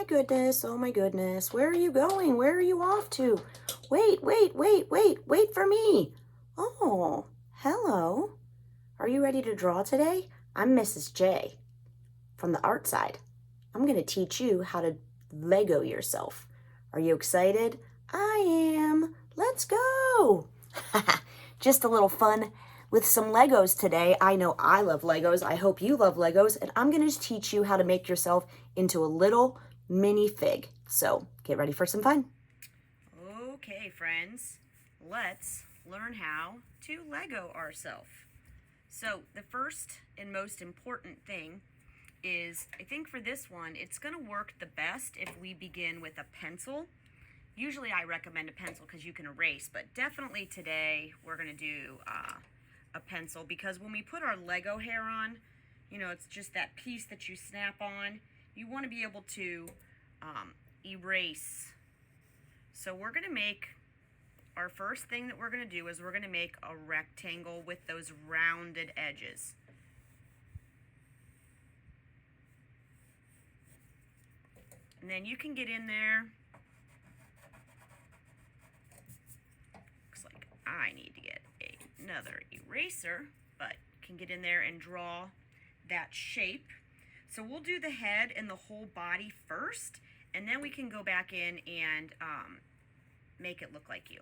my goodness. Oh my goodness. Where are you going? Where are you off to? Wait, wait, wait, wait, wait for me. Oh, hello. Are you ready to draw today? I'm Mrs. J from the art side. I'm going to teach you how to Lego yourself. Are you excited? I am. Let's go. Just a little fun with some Legos today. I know I love Legos. I hope you love Legos. And I'm going to teach you how to make yourself into a little mini fig. So get ready for some fun. Okay, friends, let's learn how to Lego ourselves. So the first and most important thing is, I think for this one, it's going to work the best if we begin with a pencil. Usually I recommend a pencil because you can erase, but definitely today we're going to do a pencil, because when we put our Lego hair on, you know, it's just that piece that you snap on. You want to be able to erase. So we're going to make, our first thing that we're going to do is we're going to make a rectangle with those rounded edges. And then you can get in there. Looks like I need to get another eraser, but can get in there and draw that shape. So we'll do the head and the whole body first, and then we can go back in and make it look like you.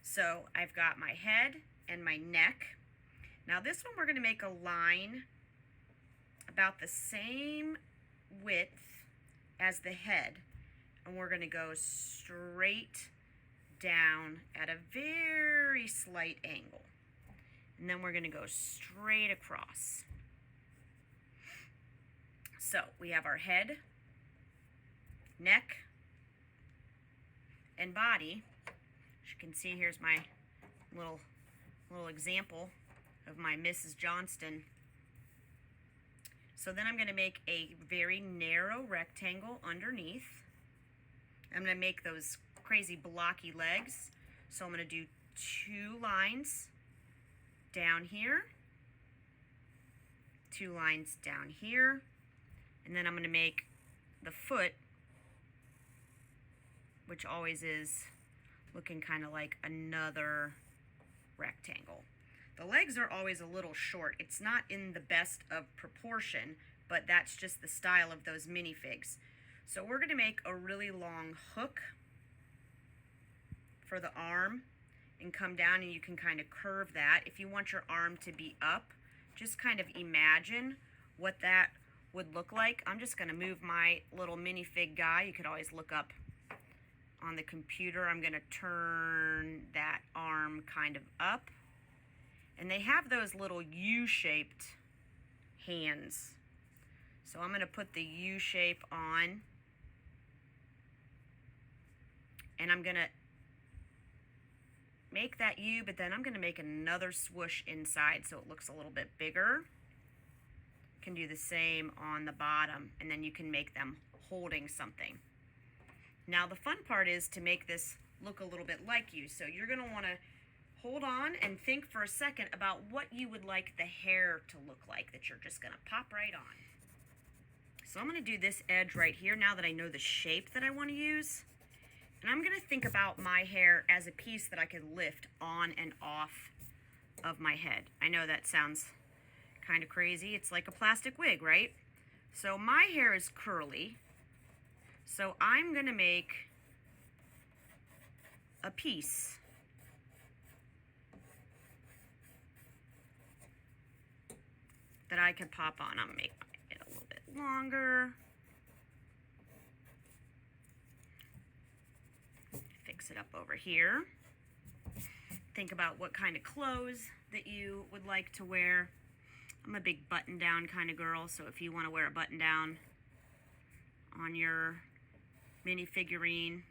So I've got my head and my neck. Now this one we're going to make a line about the same width as the head, and we're going to go straight down at a very slight angle, and then we're going to go straight across. So we have our head, neck, and body. As you can see, here's my little example of my Mrs. Johnston. So then I'm going to make a very narrow rectangle underneath. I'm going to make those crazy blocky legs. So I'm going to do 2 lines down here, 2 lines down here, and then I'm going to make the foot, which always is looking kind of like another rectangle. The legs are always a little short. It's not in the best of proportion, but that's just the style of those minifigs. So we're going to make a really long hook for the arm and come down, and you can kind of curve that. If you want your arm to be up, just kind of imagine what that would look like. I'm just going to move my little minifig guy. You could always look up on the computer. I'm going to turn that arm kind of up. And they have those little U-shaped hands. So I'm going to put the U shape on. And I'm going to make that U, but then I'm going to make another swoosh inside so it looks a little bit bigger. You can do the same on the bottom, and then you can make them holding something. Now the fun part is to make this look a little bit like you. So you're going to want to hold on and think for a second about what you would like the hair to look like that you're just going to pop right on. So I'm going to do this edge right here now that I know the shape that I want to use. And I'm going to think about my hair as a piece that I could lift on and off of my head. I know that sounds kind of crazy. It's like a plastic wig, right? So my hair is curly. So I'm going to make a piece that I could pop on. I'm going to make it a little bit longer. Fix it up over here. Think about what kind of clothes that you would like to wear. I'm a big button down kind of girl, so if you want to wear a button down on your mini figurine,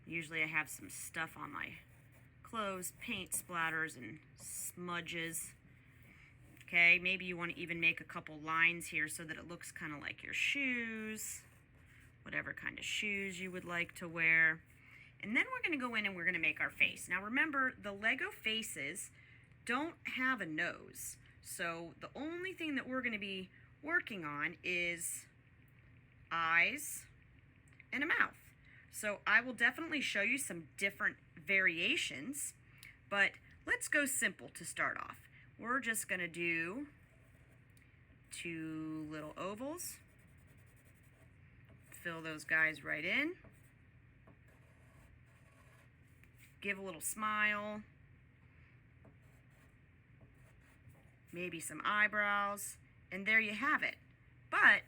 usually I have some stuff on my clothes, paint splatters and smudges. Okay, maybe you want to even make a couple lines here so that it looks kind of like your shoes, whatever kind of shoes you would like to wear. And then we're going to go in and we're going to make our face. Now remember, the Lego faces don't have a nose. So the only thing that we're going to be working on is eyes and a mouth. So I will definitely show you some different variations, but let's go simple to start off. We're just going to do 2 little ovals. Fill those guys right in. Give a little smile. Maybe some eyebrows. And there you have it. But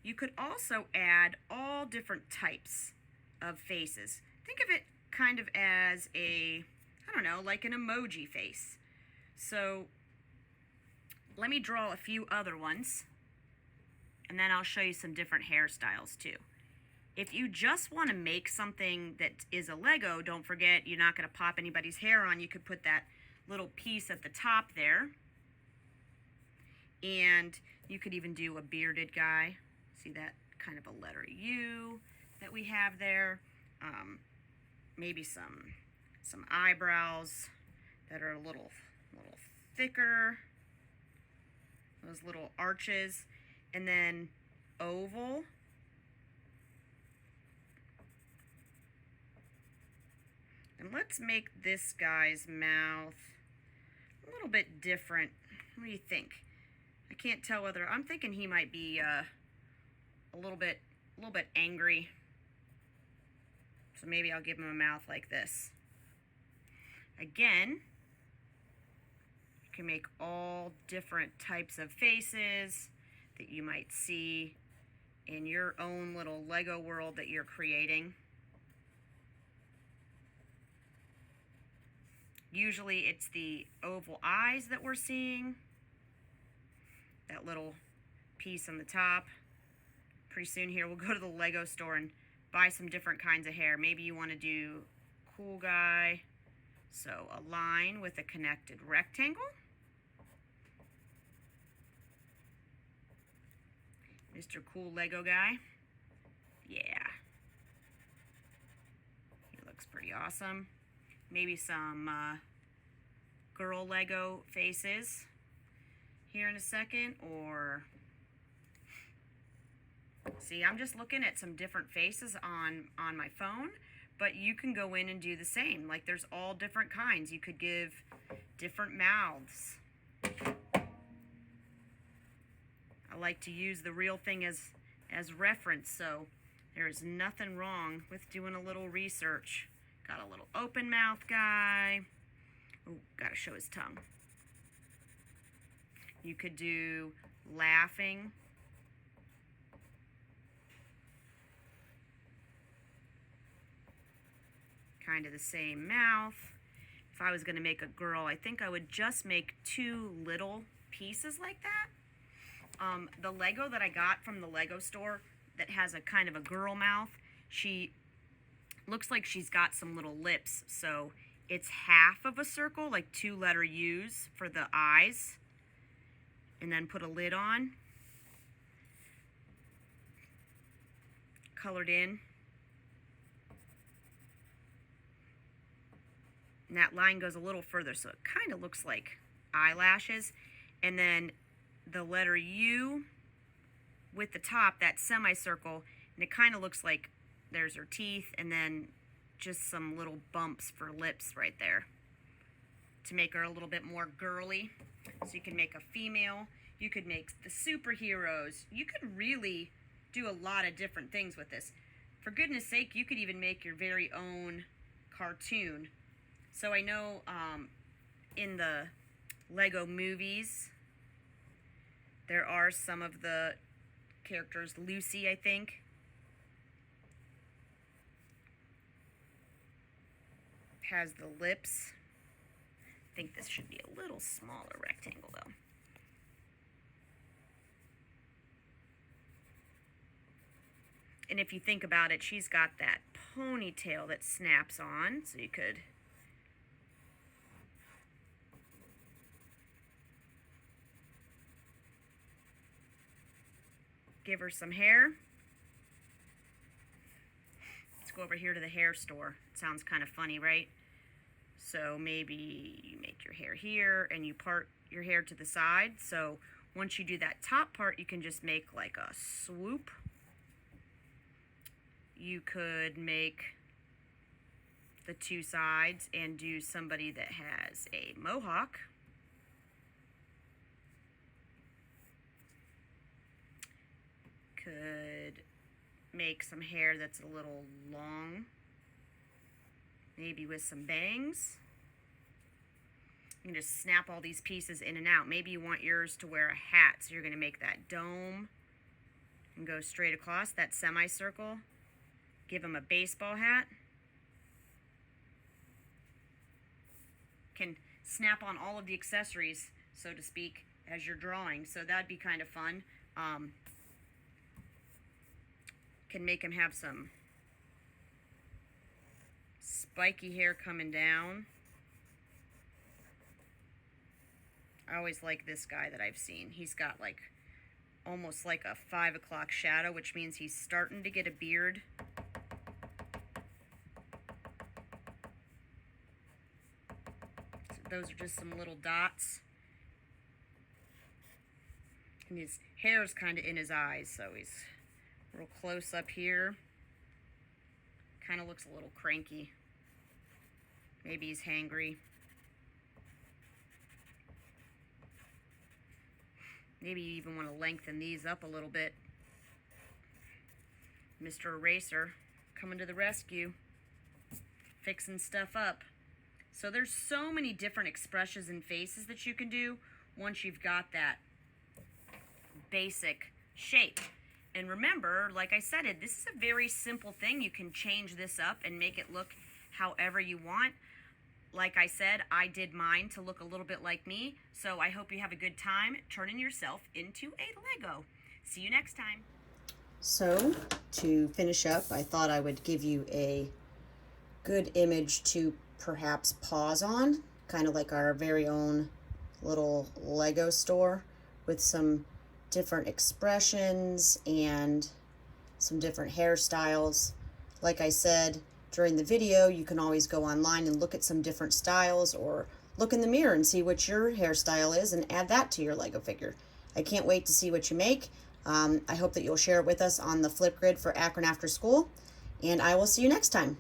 you could also add all different types of faces. Think of it kind of as a, I don't know, like an emoji face. So let me draw a few other ones, and then I'll show you some different hairstyles too. If you just want to make something that is a Lego, don't forget you're not going to pop anybody's hair on. You could put that little piece at the top there. And you could even do a bearded guy. See that kind of a letter U that we have there. Maybe some eyebrows that are a little thicker. Those little arches. And then oval. And let's make this guy's mouth a little bit different. What do you think? I can't tell whether, I'm thinking he might be a little bit angry. So maybe I'll give him a mouth like this. Again, you can make all different types of faces that you might see in your own little Lego world that you're creating. Usually it's the oval eyes that we're seeing. That little piece on the top. Pretty soon here we'll go to the Lego store and buy some different kinds of hair. Maybe you want to do cool guy. So a line with a connected rectangle. Mr. Cool Lego guy. Yeah. He looks pretty awesome. Maybe some girl Lego faces here in a second, or see, I'm just looking at some different faces on my phone, but you can go in and do the same. Like there's all different kinds. You could give different mouths. I like to use the real thing as reference, so there is nothing wrong with doing a little research. Got a little open mouth guy. Oh, gotta show his tongue. You could do laughing. Kind of the same mouth. If I was going to make a girl, I think I would just make 2 little pieces like that. The Lego that I got from the Lego store that has a kind of a girl mouth, she looks like she's got some little lips. So it's half of a circle, like 2 letter U's for the eyes. And then put a lid on. Colored in. And that line goes a little further, so it kind of looks like eyelashes. And then the letter U with the top, that semicircle, and it kind of looks like there's her teeth, and then just some little bumps for lips right there to make her a little bit more girly. So you can make a female, you could make the superheroes, you could really do a lot of different things with this. For goodness sake, you could even make your very own cartoon. So I know in the Lego movies, there are some of the characters, Lucy, I think, has the lips. I think this should be a little smaller rectangle though. And if you think about it, she's got that ponytail that snaps on, so you could give her some hair. Let's go over here to the hair store. It sounds kind of funny, right? So maybe you make your hair here and you part your hair to the side. So once you do that top part, you can just make like a swoop. you could make the two sides and do somebody that has a mohawk. Could make some hair that's a little long, maybe with some bangs. You can just snap all these pieces in and out. Maybe you want yours to wear a hat, so you're going to make that dome and go straight across that semicircle. Give him a baseball hat. Can snap on all of the accessories, so to speak, as you're drawing. So that'd be kind of fun. Can make him have some spiky hair coming down. I always like this guy that I've seen. He's got like almost like a 5 o'clock shadow, which means he's starting to get a beard. So those are just some little dots. And his hair's kind of in his eyes, so he's real close up here. Kind of looks a little cranky. Maybe he's hangry. Maybe you even want to lengthen these up a little bit. Mr. Eraser coming to the rescue, fixing stuff up. So there's so many different expressions and faces that you can do once you've got that basic shape. And remember, like I said, this is a very simple thing. You can change this up and make it look however you want. Like I said, I did mine to look a little bit like me, so I hope you have a good time turning yourself into a Lego. See you next time. So, to finish up, I thought I would give you a good image to perhaps pause on, kind of like our very own little Lego store with some different expressions and some different hairstyles. Like I said, during the video, you can always go online and look at some different styles, or look in the mirror and see what your hairstyle is and add that to your Lego figure. I can't wait to see what you make. I hope that you'll share it with us on the Flipgrid for Akron After School, and I will see you next time.